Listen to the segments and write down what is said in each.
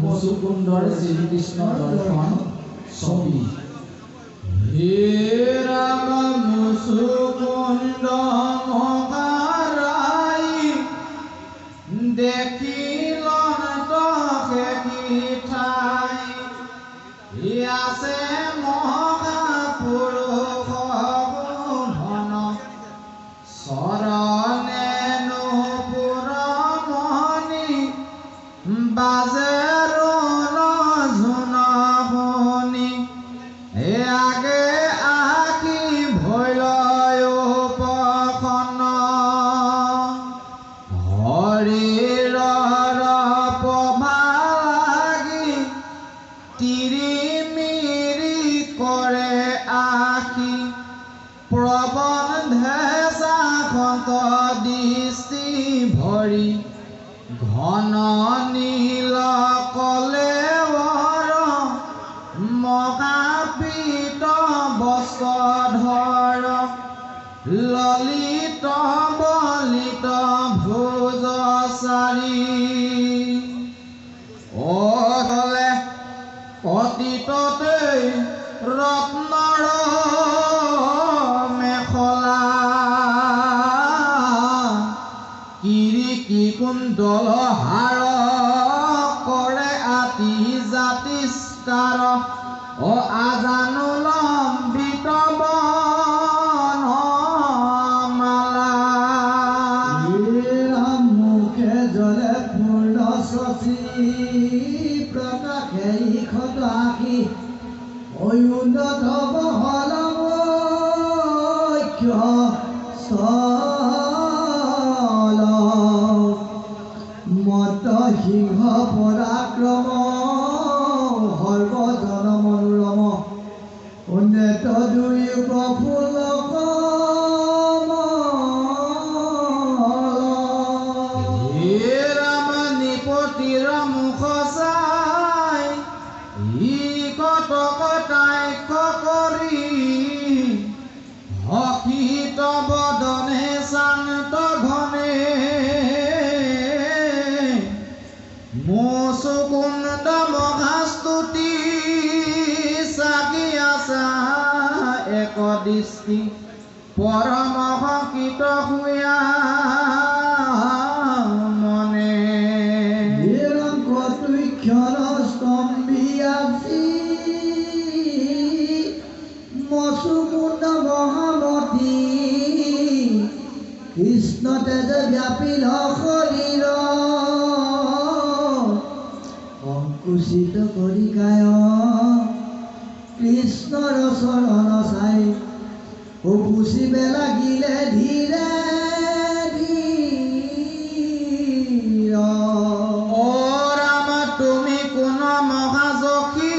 মুচুকুন্দৰ শ্ৰীকৃষ্ণ দৰ্শন ছবি। হে ৰাম মুচুকুন্দ মহাৰাই দেখিলন তহে কি ঠাই আছে মহাপুৰুষ ধন চৰণে নুপুৰমণি বাজে ঘন নীল কলেৱৰ মহাপীত বস্ত্ৰধৰ ললিত বলিত ভোজচাৰী অলে পতিততে ৰত্নৰ মেখলা কিৰিকি কুণ্ডল হাৰ কৰে আতি জাতিষ্কাৰ আজানু লম্বিত বনমালা মুখে জলে পূৰ্ণ শশী প্ৰকাশে ইখত আশী অয়ুনত বহল মত সিংহ পৰাক্ৰম সৰ্বজন মনোৰম উন্নত দুই প্ৰফুল্ল হে ৰাম নিপতিৰ মুখ চাই ই কটকটাই কৰি হকিত বদনে শান্ত ঘনে মুচুকুন্দ মহাস্তুতি চাকি আছা এক দৃষ্টি পৰম শংকিত শুয়া মনে নিৰংকতুক্ষণ স্তম্ভী আজি মচুকুণ্ড মহামতী কৃষ্ণ তেজে ব্যাপিল শৰীৰ সংকুচিত কৰি কায় কৃষ্ণৰ চৰণ চাই উপচিব লাগিলে ধীৰে ধীৰ ও ৰাম তুমি কোন মহাযশী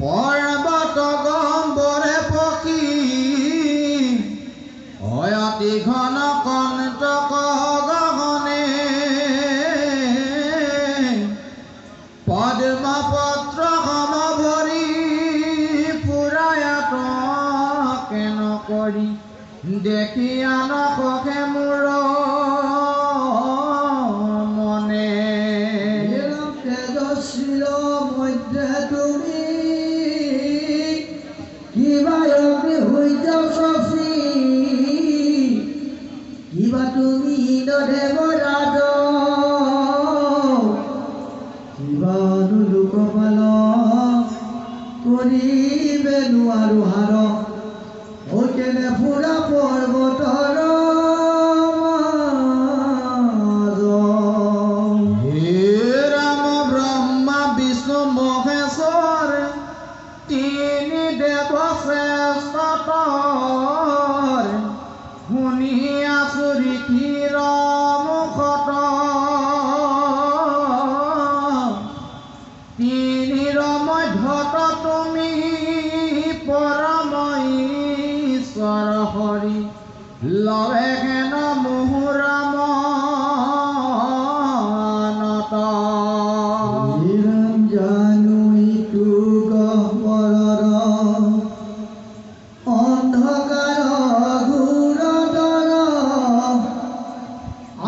পৰ্বত গম্বৰে পখী অয়তি ঘন কণ্টক গহনে পদ্মপত্ৰ সমভৰি পুৰায়াত কেন কৰি দেখি আনসখে মোৰ মনে তেজস্বীৰ মধ্যে তুমি কিবা অগ্নি সূৰ্য শশী কিবা তুমি ইন্দ্ৰদেৱ ৰাজ কিবা লোকপাল কৰিবে নোৱাৰো হাৰ ঐ কেনে ফুৰা পৰ্বতৰ মাজ। হে ৰাম ব্ৰহ্মা বিষ্ণু মহেশ্বৰ তিনি দেৱ শ্ৰেষ্ঠতৰ শুনি আচুৰি ক্ষীৰ মুখত তিনিৰ মধ্যত তুমি পৰম ঈশ্বৰ হৰি লৱে হেন মুহুৰ মনত নিৰম জানো ইটো গহ্বৰৰ অন্ধকাৰ ঘোৰদৰ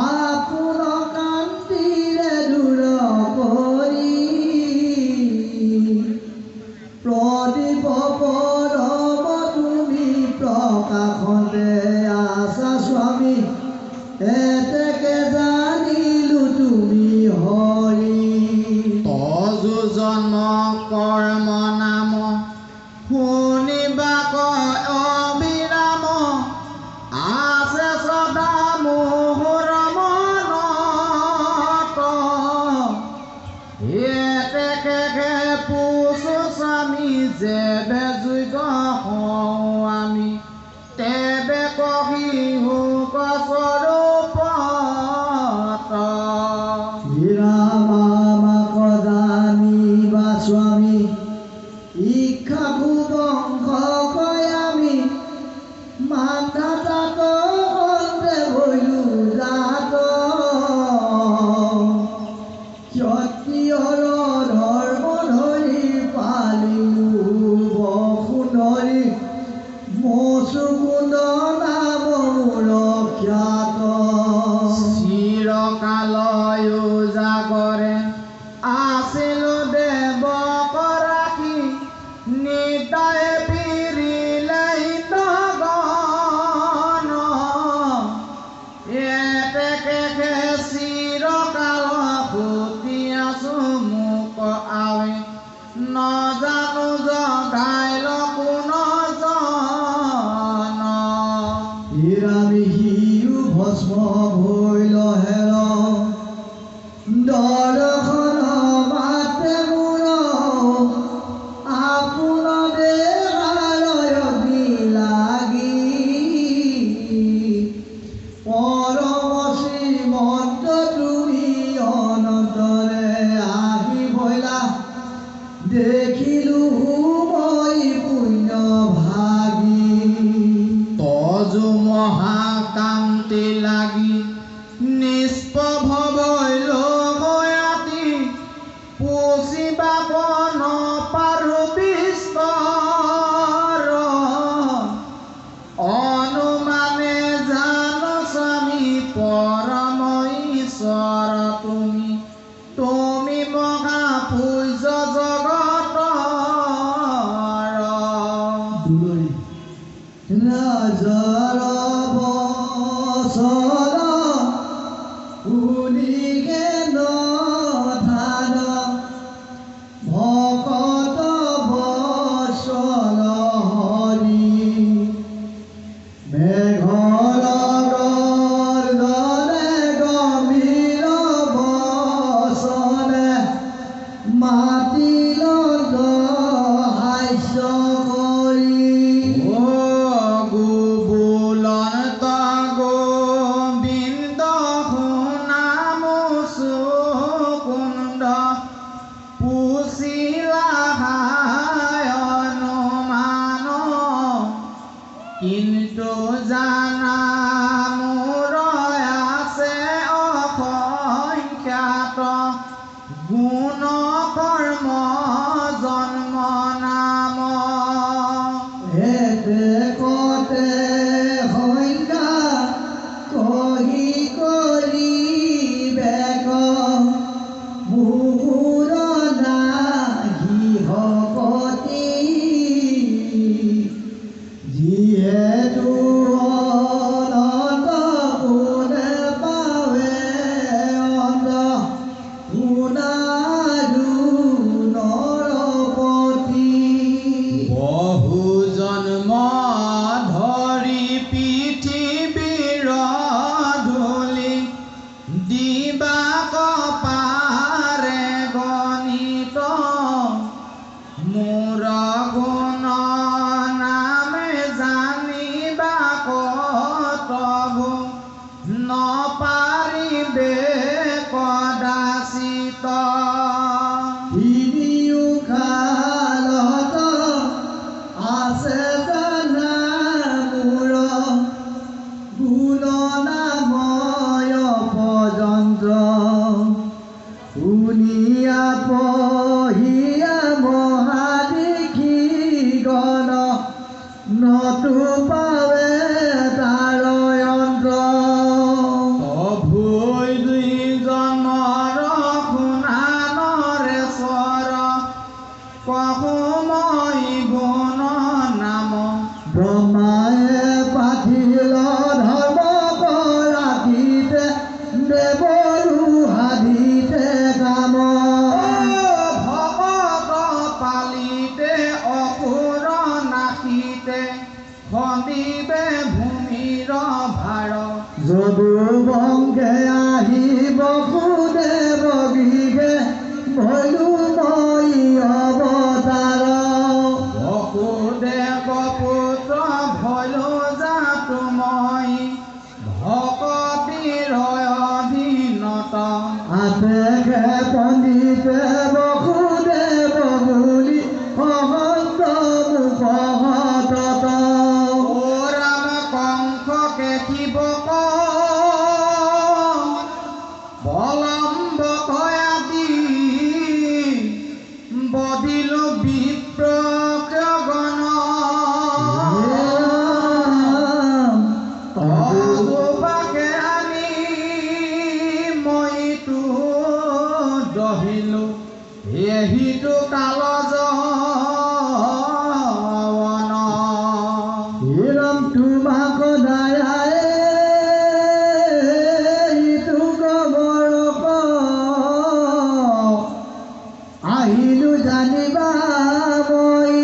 আপোন কান্তিৰে দূৰ কৰি প্ৰদীপ পৰম তুমি প্ৰকাশতে আছা স্বামী এতেকে জানিলো তুমি হৰি তজু জন্ম কৰ্ম নাম শুনিবা কয় অবিৰাম আছে সদা মোহৰ মনত এতেকে পুছু স্বামী যেবে যোগ্য হওঁ আমি তেবে কহি হোক স্বৰূপত শ্ৰীৰামাক জানিবা স্বামী ইচ্ছা ভূবংশ কয় আমি মাতা জাত অন্তে ভৈলো জাত ক্ষত্ৰিয়ৰ ধৰ্ম ধৰি পালিলো বসুন্ধৰি মচুকুণ্ড নাম মোৰ খ্যাত চিৰকালয় জাগৰে আছিলো দেৱক ৰাখি নিতাই পিৰিলে গণ এতেকে চিৰকাল সুতি আছো মোক আৱে নজানো জগাইল কোন জন নিৰামিষিও ভস্ম ভৈল হেৰ দৰ্শন মাতে মোৰ আপোন দেহালয়তি লাগি পৰম শ্ৰীমন্ত তুমি অনন্তৰে আহি ভৈলা দেখিলো মই পুণ্য ভাগী তজু মহাকান্তি লাগি নিষ্প্ৰভ বৈল ময়াতি পুচিবা বন পাৰো বিস্তৰ অনুমানে জান স্বামী পৰম ঈশ্বৰ তুমি তুমি মহাপূজ্য জগতৰ ৰাজাৰ বচন শুনিকে নধান ভকত বচন কিন্তু জানা মোৰ আছে অসংখ্যাত গুণ কৰ্ম জন্ম নাম এতে কতে সংখ্যা কহি কৰি বেগ মুহুৰ নাহি হকতি যিহেতু অনন্ত কোনে পাৱে অন্ত পুনাৰু নৰপতি বহু জন্ম ধৰি পৃথিৱীৰ ধূলি দিবা কপাৰে গণিত মোৰ গুণ নামে জানিবা কতবো নপাৰিবে কদাচিত তিনিও কালত আছে জানা মোৰ গুণ নাময় পৰ্যন্ত শুনিয়া পহিয়া মহাদিখি গণ নতু পাৱে তাৰ অন্ত অভুই দুই জন্মৰ শুনানৰে স্বৰ কহো মই গুণ নাম ব্ৰহ্মায়ে পাঠিল ধৰ্ম কৰাতিতে দেৱৰু হাদিতে কাম ভগত পালিতে অসুৰ নাশিতে খন্দিবে ভূমিৰ ভাৰ যদু বংকে আহিব সুদেৱ গৃহে ভৈলো মই অৱতাৰ বসুদেৱ পুত্ৰ ভৈলো জাতো মই ভকতিৰ অধীনত আতেকে পণ্ডিতে বসুদেৱ বুলি অহন্ত মুখ হতত ও ৰাম কংসকে শিৱ বলম্ব কয়াদি বদিলো বিপ্ৰগণ অজোপাকে আনি মইতো দহিলো এহিটো কালজ হিৰম তোমাক দায়ায়ে ইটো খবৰ আহিলো জানিবা মই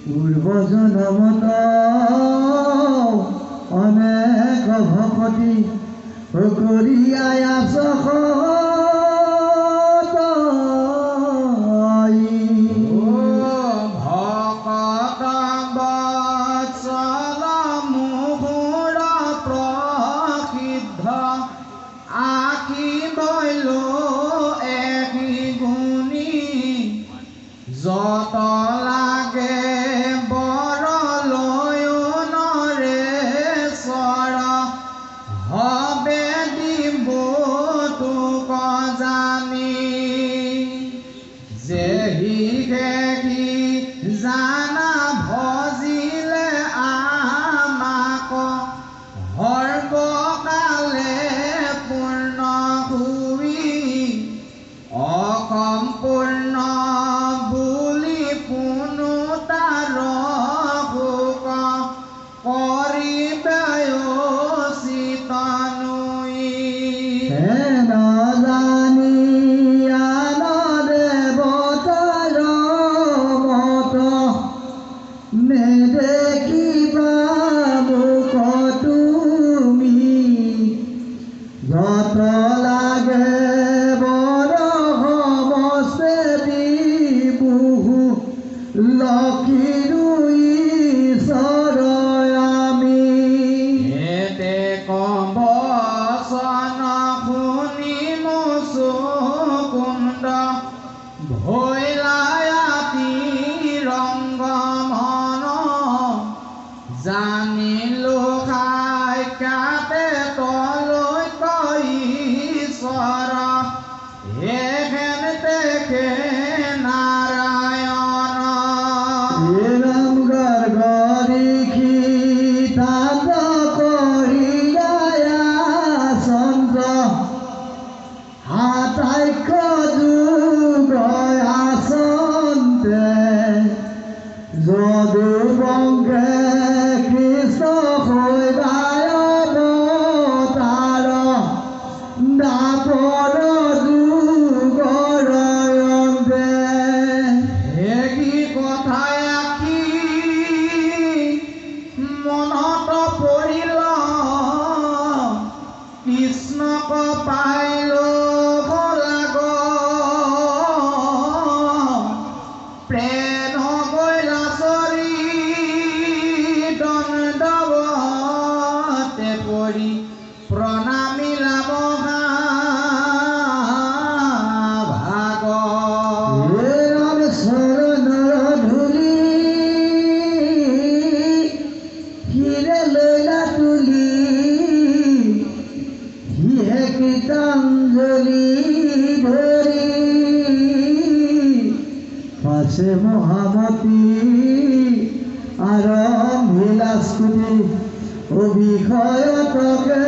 পূৰ্ব জনমত অনেক ভকতি কৰিয়াই আছ ভকত বৎসল মুহুৰ প্ৰসিদ্ধ আখি বৈলো এহি গুণী যত লাগে বৰ লয়নৰে স্বৰ হবে দিব তোক জানি যেহি গেহি জানা ভজিলে আমাক সৰ্বকালে পূৰ্ণ হুই অসম্পূৰ্ণ বুলি পুনু তাৰ শোক কৰিবে চিতনুই জানি আন দেৱতাৰ মত নেদেখিবা মোক তুমি যত লাগে বৰ সমস্তে বিবুহু লক্ষীৰো ঈশ্বৰ আমি এতে কম্বচন শুনি মুচুকুণ্ড ভৈলায়াতি ৰংগ মন যদু বংশে কৃষ্ণ শৈবায় অৱতাৰ দাপৰ যুগৰ অন্তে একি কথাই আঁকি মনত পৰিল কৃষ্ণক পাইল লাগ প্ৰেম গৈলা চৰি দণ্ডৱতে পৰি প্ৰণামিলা মহাভাগ ৰাম চৰণৰ ধূলি হিৰে লৈলা তুলি হিয়ে কীৰ্তঞ্জলি ধৰি পাছে মহামতী আৰম্ভিলা স্তুতি অভিষয়তকে